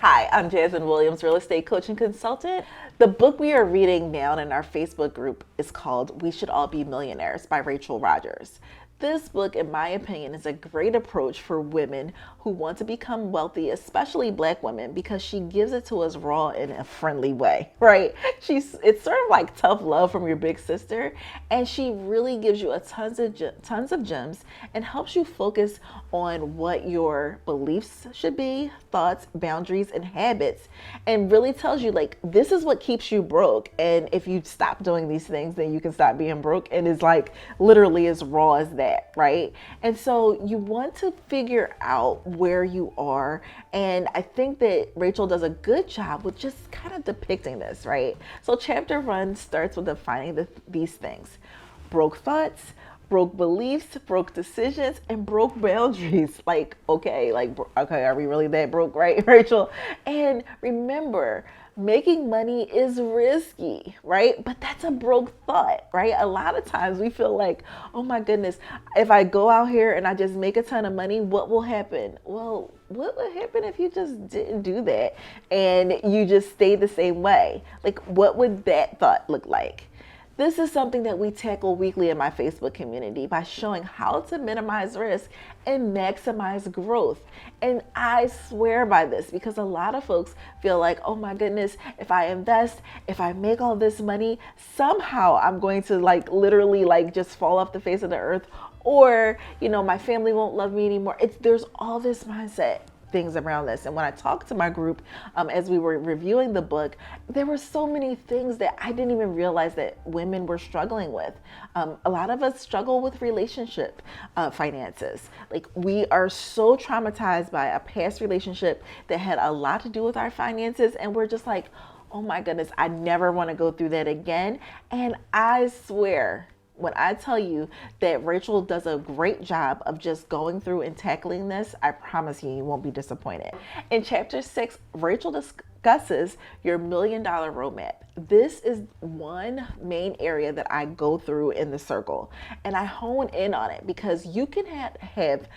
Hi, I'm Jasmine Williams, real estate coach and consultant. The book we are reading now in our Facebook group is called We Should All Be Millionaires by Rachel Rodgers. This book, in my opinion, is a great approach for women who want to become wealthy, especially Black women, because she gives it to us raw in a friendly way, right? It's sort of like tough love from your big sister, and she really gives you tons of gems and helps you focus on what your beliefs should be, thoughts, boundaries, and habits, and really tells you like this is what keeps you broke, and if you stop doing these things, then you can stop being broke. And it's like literally as raw as that, right? And so you want to figure out where you are, and I think that Rachel does a good job with just kind of depicting this, right? So chapter 1 starts with defining these things: broke thoughts, broke beliefs, broke decisions, and broke boundaries. Okay, are we really that broke, right, Rachel? And remember, making money is risky, right? But that's a broke thought, right? A lot of times we feel like, oh my goodness, if I go out here and I just make a ton of money, what will happen? Well, what would happen if you just didn't do that and you just stayed the same way? Like, what would that thought look like? This is something that we tackle weekly in my Facebook community by showing how to minimize risk and maximize growth. And I swear by this because a lot of folks feel like, oh my goodness, if I invest, if I make all this money, somehow I'm going to literally just fall off the face of the earth, or, my family won't love me anymore. There's all this mindset things around this. And when I talked to my group, as we were reviewing the book, there were so many things that I didn't even realize that women were struggling with. A lot of us struggle with relationship finances. Like, we are so traumatized by a past relationship that had a lot to do with our finances, and we're just like, oh my goodness, I never want to go through that again. And I swear, when I tell you that Rachel does a great job of just going through and tackling this, I promise you won't be disappointed. In chapter 6, Rachel discusses your $1 million roadmap. This is one main area that I go through in the circle, and I hone in on it because you can have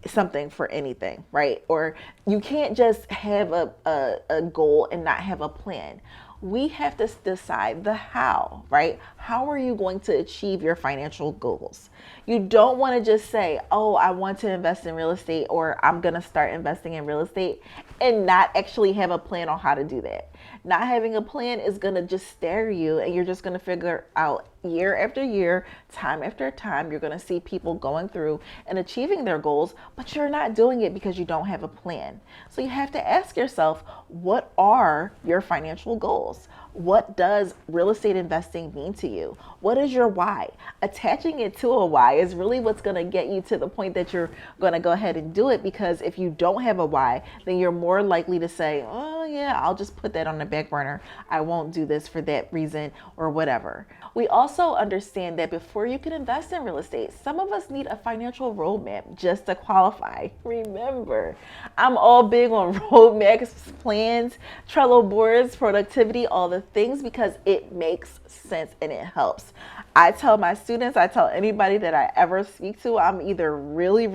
something for anything, right? Or you can't just have a goal and not have a plan. We have to decide the how, right? How are you going to achieve your financial goals? You don't want to just say, oh, I want to invest in real estate, or I'm going to start investing in real estate, and not actually have a plan on how to do that. Not having a plan is going to just stare you, and you're just going to figure out year after year, time after time, you're going to see people going through and achieving their goals, but you're not doing it because you don't have a plan. So you have to ask yourself, what are your financial goals? What does real estate investing mean to you? What is your why? Attaching it to a why is really what's going to get you to the point that you're going to go ahead and do it, because if you don't have a why, then you're more likely to say, oh yeah, I'll just put that on the back burner. I won't do this for that reason or whatever. We also understand that before you can invest in real estate, some of us need a financial roadmap just to qualify. Remember, I'm all big on roadmaps, plans, Trello boards, productivity, all the things, because it makes sense and it helps. I tell my students, I tell anybody that I ever speak to, I'm either really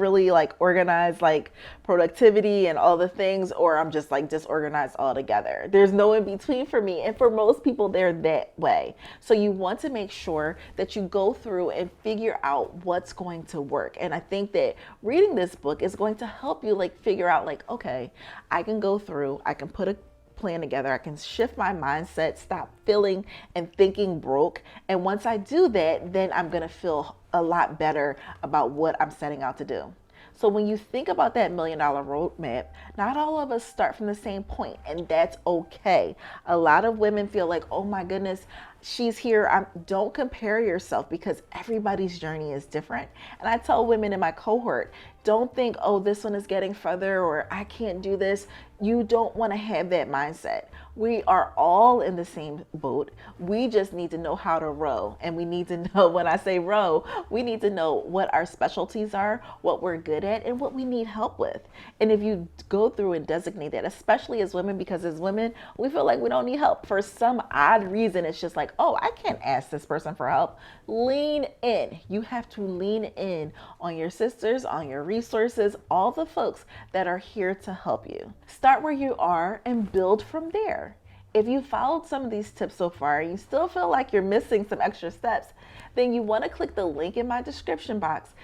organized, like productivity and all the things, or I'm just disorganized altogether. There's no in between for me. And for most people, they're that way. So you want to make sure that you go through and figure out what's going to work. And I think that reading this book is going to help you figure out okay, I can go through, I can put a plan together, I can shift my mindset, stop feeling and thinking broke. And once I do that, then I'm going to feel a lot better about what I'm setting out to do. So when you think about that $1 million roadmap, not all of us start from the same point, and that's okay. A lot of women feel like, oh my goodness, she's here. Don't compare yourself, because everybody's journey is different. And I tell women in my cohort, don't think, oh, this one is getting further, or I can't do this. You don't want to have that mindset. We are all in the same boat. We just need to know how to row. And we need to know, when I say row, we need to know what our specialties are, what we're good at, and what we need help with. And if you go through and designate that, especially as women, because as women, we feel like we don't need help. For some odd reason, it's just like, oh, I can't ask this person for help. Lean in. You have to lean in on your sisters, on your resources, all the folks that are here to help you. Start where you are and build from there. If you followed some of these tips so far and you still feel like you're missing some extra steps, then you want to click the link in my description box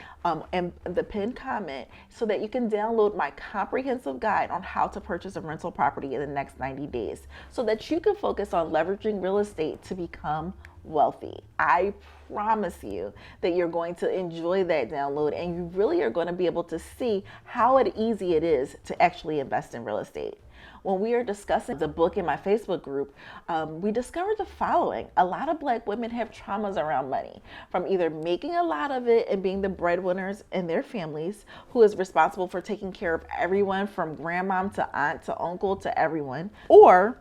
and the pinned comment so that you can download my comprehensive guide on how to purchase a rental property in the next 90 days so that you can focus on leveraging real estate to become wealthy. I promise you that you're going to enjoy that download and you really are going to be able to see how easy it is to actually invest in real estate. When we are discussing the book in my Facebook group, we discovered the following. A lot of Black women have traumas around money, from either making a lot of it and being the breadwinners in their families, who is responsible for taking care of everyone from grandmom to aunt to uncle to everyone, or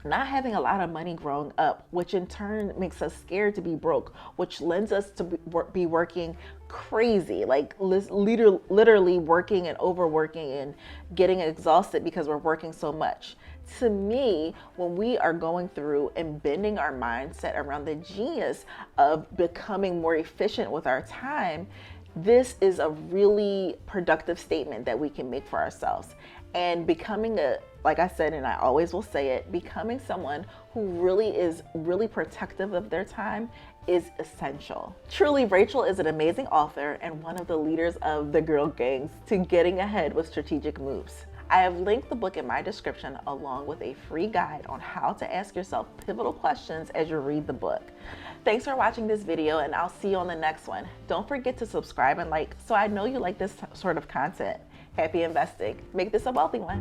not having a lot of money growing up, which in turn makes us scared to be broke, which lends us to be working crazy, like literally working and overworking and getting exhausted because we're working so much. To me, when we are going through and bending our mindset around the genius of becoming more efficient with our time, this is a really productive statement that we can make for ourselves. And becoming like I said, and I always will say it, becoming someone who really is protective of their time is essential. Truly, Rachel is an amazing author and one of the leaders of the Girl Gangs to getting ahead with strategic moves. I have linked the book in my description along with a free guide on how to ask yourself pivotal questions as you read the book. Thanks for watching this video and I'll see you on the next one. Don't forget to subscribe and like so I know you like this sort of content. Happy investing. Make this a wealthy one.